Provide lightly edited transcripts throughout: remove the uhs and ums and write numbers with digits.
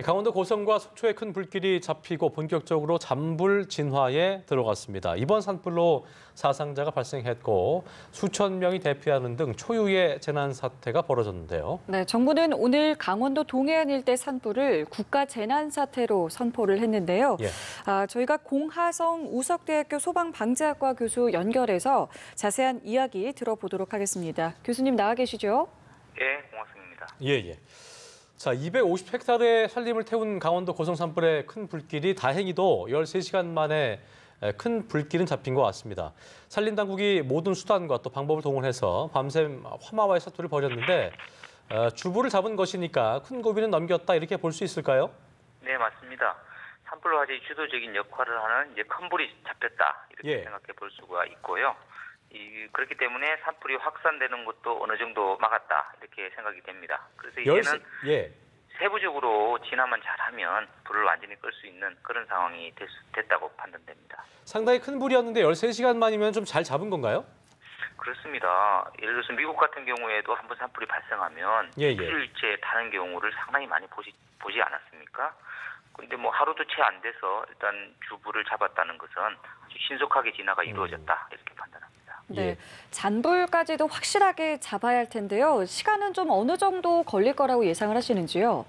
강원도 고성과 속초에 큰 불길이 잡히고 본격적으로 잔불 진화에 들어갔습니다. 이번 산불로 사상자가 발생했고 수천 명이 대피하는 등 초유의 재난 사태가 벌어졌는데요. 네, 정부는 오늘 강원도 동해안 일대 산불을 국가 재난 사태로 선포를 했는데요. 예. 저희가 공하성 우석대학교 소방방재학과 교수 연결해서 자세한 이야기 들어보도록 하겠습니다. 교수님 나와 계시죠? 예, 고맙습니다. 예. 자, 250헥타르의 산림을 태운 강원도 고성 산불의 큰 불길이 다행히도 13시간 만에 큰 불길은 잡힌 것 같습니다. 산림당국이 모든 수단과 또 방법을 동원해서 밤샘 화마와의 사투를 벌였는데 주부를 잡은 것이니까 큰 고비는 넘겼다 이렇게 볼 수 있을까요? 네, 맞습니다. 산불 화재의 주도적인 역할을 하는 이제 큰 불이 잡혔다 이렇게 생각해 볼 수가 있고요. 그렇기 때문에 산불이 확산되는 것도 어느 정도 막았다 이렇게 생각이 됩니다. 그래서 이제는 세부적으로 진화만 잘하면 불을 완전히 끌 수 있는 그런 상황이 됐다고 판단됩니다. 상당히 큰 불이었는데 13시간 만이면 좀 잘 잡은 건가요? 그렇습니다. 예를 들어서 미국 같은 경우에도 한번 산불이 발생하면 일주일째 타는 경우를 상당히 많이 보지 않았습니까? 근데 뭐 하루도 채 안 돼서 일단 주불을 잡았다는 것은 아주 신속하게 진화가 이루어졌다 이렇게 판단합니다. 네, 잔불까지도 확실하게 잡아야 할 텐데요. 시간은 좀 어느 정도 걸릴 거라고 예상을 하시는지요?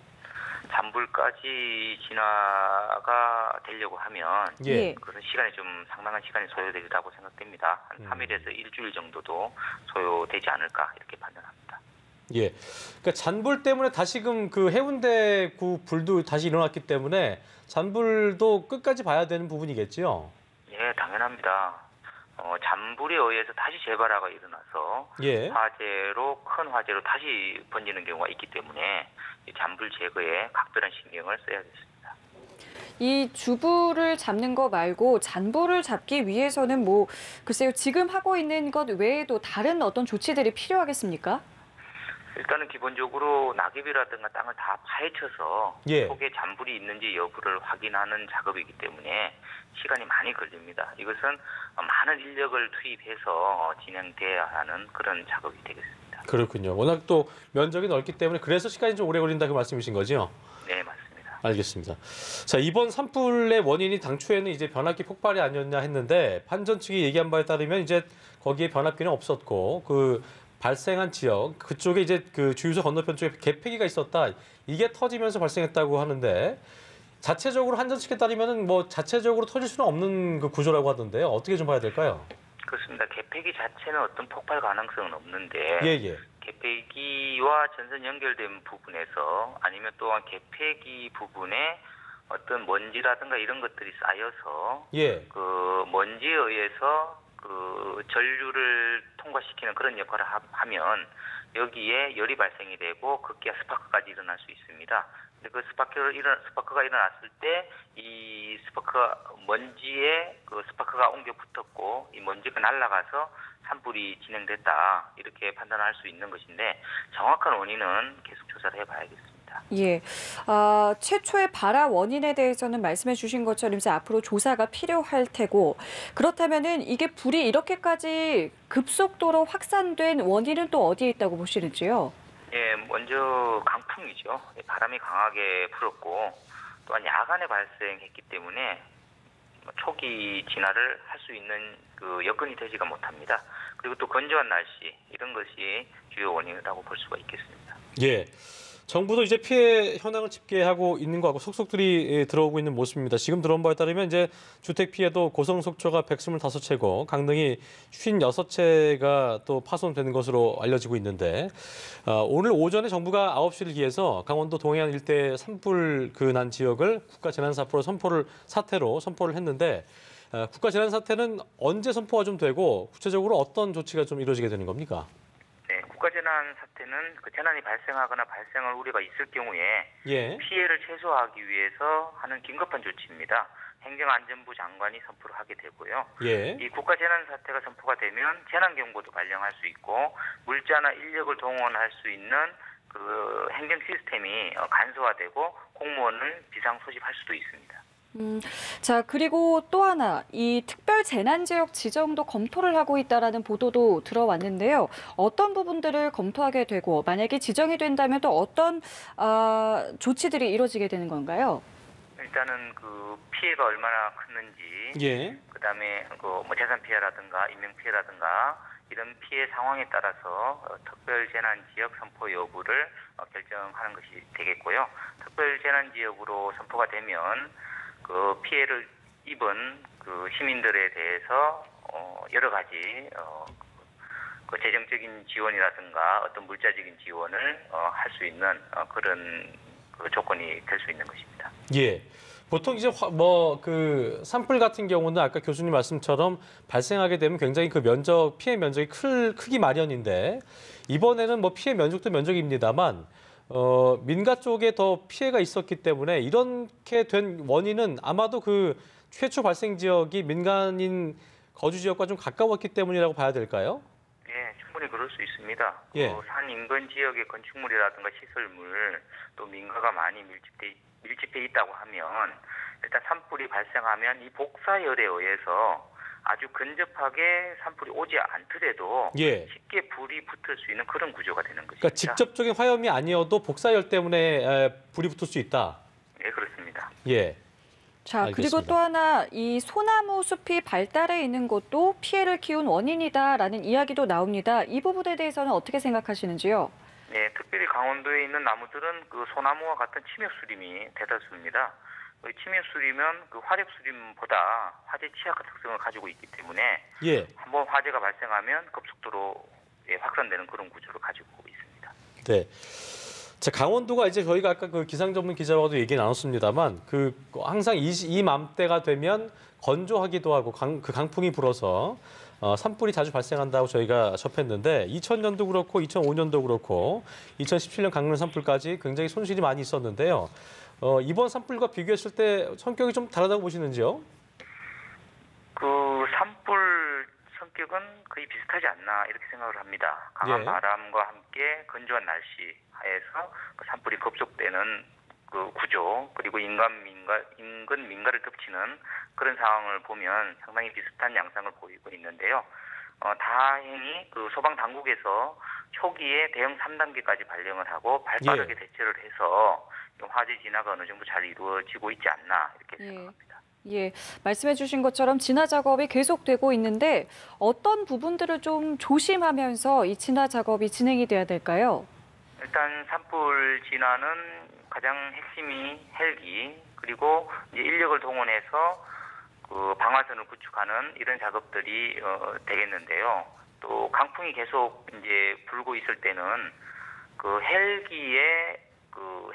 잔불까지 진화가 되려고 하면 그런 시간이 좀 상당한 시간이 소요되리라고 생각됩니다. 한 3일에서 일주일 정도도 소요되지 않을까 이렇게 판단합니다. 예, 그러니까 잔불 때문에 다시금 그 해운대구 불도 다시 일어났기 때문에 잔불도 끝까지 봐야 되는 부분이겠지요? 예, 당연합니다. 잔불에 의해서 다시 재발화가 일어나서 큰 화재로 다시 번지는 경우가 있기 때문에 이 잔불 제거에 각별한 신경을 써야겠습니다. 이 주불을 잡는 거 말고 잔불을 잡기 위해서는 글쎄요, 지금 하고 있는 것 외에도 다른 어떤 조치들이 필요하겠습니까? 일단은 기본적으로 낙엽이라든가 땅을 다 파헤쳐서 속에 잔불이 있는지 여부를 확인하는 작업이기 때문에 시간이 많이 걸립니다. 이것은 많은 인력을 투입해서 진행돼야 하는 그런 작업이 되겠습니다. 그렇군요. 워낙 또 면적이 넓기 때문에 그래서 시간이 좀 오래 걸린다 그 말씀이신 거죠? 네, 맞습니다. 알겠습니다. 자, 이번 산불의 원인이 당초에는 이제 변압기 폭발이 아니었냐 했는데 판전 측이 얘기한 바에 따르면 이제 거기에 변압기는 없었고 발생한 지역 그쪽에 이제 그 주유소 건너편 쪽에 개폐기가 있었다. 이게 터지면서 발생했다고 하는데 자체적으로 한전 측에 따르면은 자체적으로 터질 수는 없는 그 구조라고 하던데요. 어떻게 좀 봐야 될까요? 그렇습니다. 개폐기 자체는 어떤 폭발 가능성은 없는데 개폐기와 전선 연결된 부분에서 아니면 또한 개폐기 부분에 어떤 먼지라든가 이런 것들이 쌓여서 그 먼지에 의해서 그 전류를 통과시키는 그런 역할을 하면 여기에 열이 발생이 되고 급기야 스파크까지 일어날 수 있습니다. 그 스파크가 일어났을 때 이 먼지에 그 스파크가 옮겨 붙었고 이 먼지가 날아가서 산불이 진행됐다 이렇게 판단할 수 있는 것인데 정확한 원인은 계속 조사를 해봐야겠습니다. 최초의 발화 원인에 대해서는 말씀해 주신 것처럼 이제 앞으로 조사가 필요할 테고 그렇다면은 이게 불이 이렇게까지 급속도로 확산된 원인은 또 어디에 있다고 보시는지요? 예, 먼저 강풍이죠. 바람이 강하게 불었고 또한 야간에 발생했기 때문에 초기 진화를 할 수 있는 그 여건이 되지가 못합니다. 그리고 또 건조한 날씨 이런 것이 주요 원인이라고 볼 수가 있겠습니다. 정부도 이제 피해 현황을 집계하고 있는 거 하고 속속들이 들어오고 있는 모습입니다. 지금 들어온 바에 따르면 이제 주택 피해도 고성 속초가 125채고 강릉이 56채가 또 파손되는 것으로 알려지고 있는데 오늘 오전에 정부가 9시를 기해서 강원도 동해안 일대 산불 난 지역을 국가 재난사태로 선포를 했는데 국가 재난사태는 언제 선포가 좀 되고 구체적으로 어떤 조치가 좀 이루어지게 되는 겁니까? 국가재난 사태는 그 재난이 발생하거나 발생할 우려가 있을 경우에 피해를 최소화하기 위해서 하는 긴급한 조치입니다. 행정안전부 장관이 선포를 하게 되고요. 이 국가재난 사태가 선포가 되면 재난경보도 발령할 수 있고 물자나 인력을 동원할 수 있는 그 행정 시스템이 간소화되고 공무원을 비상 소집할 수도 있습니다. 자, 그리고 또 하나, 이 특별 특별 재난 지역 지정도 검토를 하고 있다라는 보도도 들어왔는데요. 어떤 부분들을 검토하게 되고 만약에 지정이 된다면 또 어떤 조치들이 이루어지게 되는 건가요? 일단은 그 피해가 얼마나 컸는지, 예. 그다음에 뭐 재산 피해라든가 인명 피해라든가 이런 피해 상황에 따라서 특별 재난 지역 선포 여부를 결정하는 것이 되겠고요. 특별 재난 지역으로 선포가 되면 그 피해를 입은 그 시민들에 대해서 여러 가지 그 재정적인 지원이라든가 어떤 물자적인 지원을 할 수 있는 그런 그 조건이 될 수 있는 것입니다. 예. 보통 이제 그 산불 같은 경우는 아까 교수님 말씀처럼 발생하게 되면 굉장히 그 피해 면적이 크기 마련인데 이번에는 뭐 피해 면적도 면적입니다만 민가 쪽에 더 피해가 있었기 때문에 이렇게 된 원인은 아마도 그 최초 발생 지역이 민간인 거주 지역과 좀 가까웠기 때문이라고 봐야 될까요? 예, 충분히 그럴 수 있습니다. 예. 산 인근 지역의 건축물이라든가 시설물 또 민가가 많이 밀집해 있다고 하면 일단 산불이 발생하면 이 복사열에 의해서 아주 근접하게 산불이 오지 않더라도 예. 쉽게 불이 붙을 수 있는 그런 구조가 되는 것입니다. 그러니까 직접적인 화염이 아니어도 복사열 때문에 불이 붙을 수 있다. 예, 그렇습니다. 예. 자, 알겠습니다. 그리고 또 하나 이 소나무 숲이 발달해 있는 것도 피해를 키운 원인이다라는 이야기도 나옵니다. 이 부분에 대해서는 어떻게 생각하시는지요? 네, 특별히 강원도에 있는 나무들은 그 소나무와 같은 침엽수림이 대다수입니다. 침엽수림은 그 화력수림보다 화재 취약화 특성을 가지고 있기 때문에 예. 한번 화재가 발생하면 급속도로 확산되는 그런 구조를 가지고 있습니다. 네. 자, 강원도가 이제 저희가 아까 그 기상 전문 기자와도 얘기 나눴습니다만 그 항상 이맘때가 되면 건조하기도 하고 그 강풍이 불어서 산불이 자주 발생한다고 저희가 접했는데 2000년도 그렇고 2005년도 그렇고 2017년 강릉 산불까지 굉장히 손실이 많이 있었는데요. 이번 산불과 비교했을 때 성격이 좀 다르다고 보시는지요? 그 산불 성격은 거의 비슷하지 않나 이렇게 생각을 합니다. 강한 예. 바람과 함께 건조한 날씨 하에서 그 산불이 급속되는 그 구조 그리고 인근 민가를 덮치는 그런 상황을 보면 상당히 비슷한 양상을 보이고 있는데요. 다행히 그 소방 당국에서 초기에 대응 3단계까지 발령을 하고 발빠르게 대처를 해서 화재 진화가 어느 정도 잘 이루어지고 있지 않나 이렇게 생각합니다. 예, 말씀해 주신 것처럼 진화 작업이 계속되고 있는데 어떤 부분들을 좀 조심하면서 이 진화 작업이 진행이 돼야 될까요? 일단 산불 진화는 가장 핵심이 헬기 그리고 이제 인력을 동원해서 그 방화선을 구축하는 이런 작업들이 되겠는데요. 또 강풍이 계속 이제 불고 있을 때는 그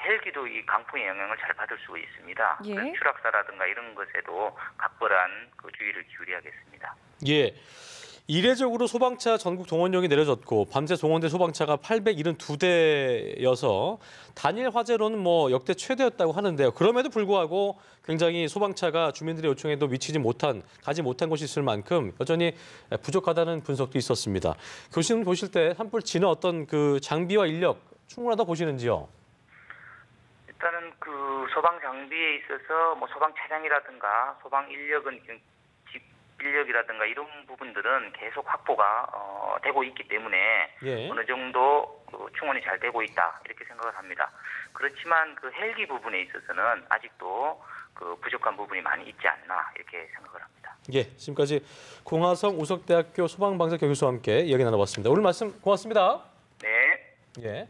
헬기도 이 강풍의 영향을 잘 받을 수가 있습니다. 예. 그래서 추락사라든가 이런 것에도 각별한 그 주의를 기울여야겠습니다. 예. 이례적으로 소방차 전국 동원령이 내려졌고 밤새 동원된 소방차가 872대여서 단일 화재로는 뭐 역대 최대였다고 하는데요. 그럼에도 불구하고 굉장히 소방차가 주민들의 요청에도 가지 못한 곳이 있을 만큼 여전히 부족하다는 분석도 있었습니다. 교수님 보실 때 산불 진화 어떤 그 장비와 인력 충분하다 보시는지요? 일단은 그 소방 장비에 있어서 뭐 소방 차량이라든가 소방 인력이라든가 이런 부분들은 계속 확보가 되고 있기 때문에 예. 어느 정도 충원이 잘 되고 있다 이렇게 생각을 합니다. 그렇지만 그 헬기 부분에 있어서는 아직도 그 부족한 부분이 많이 있지 않나 이렇게 생각을 합니다. 예, 지금까지 공화성 우석대학교 소방방사 교수와 함께 이야기 나눠봤습니다. 오늘 말씀 고맙습니다. 네. 예.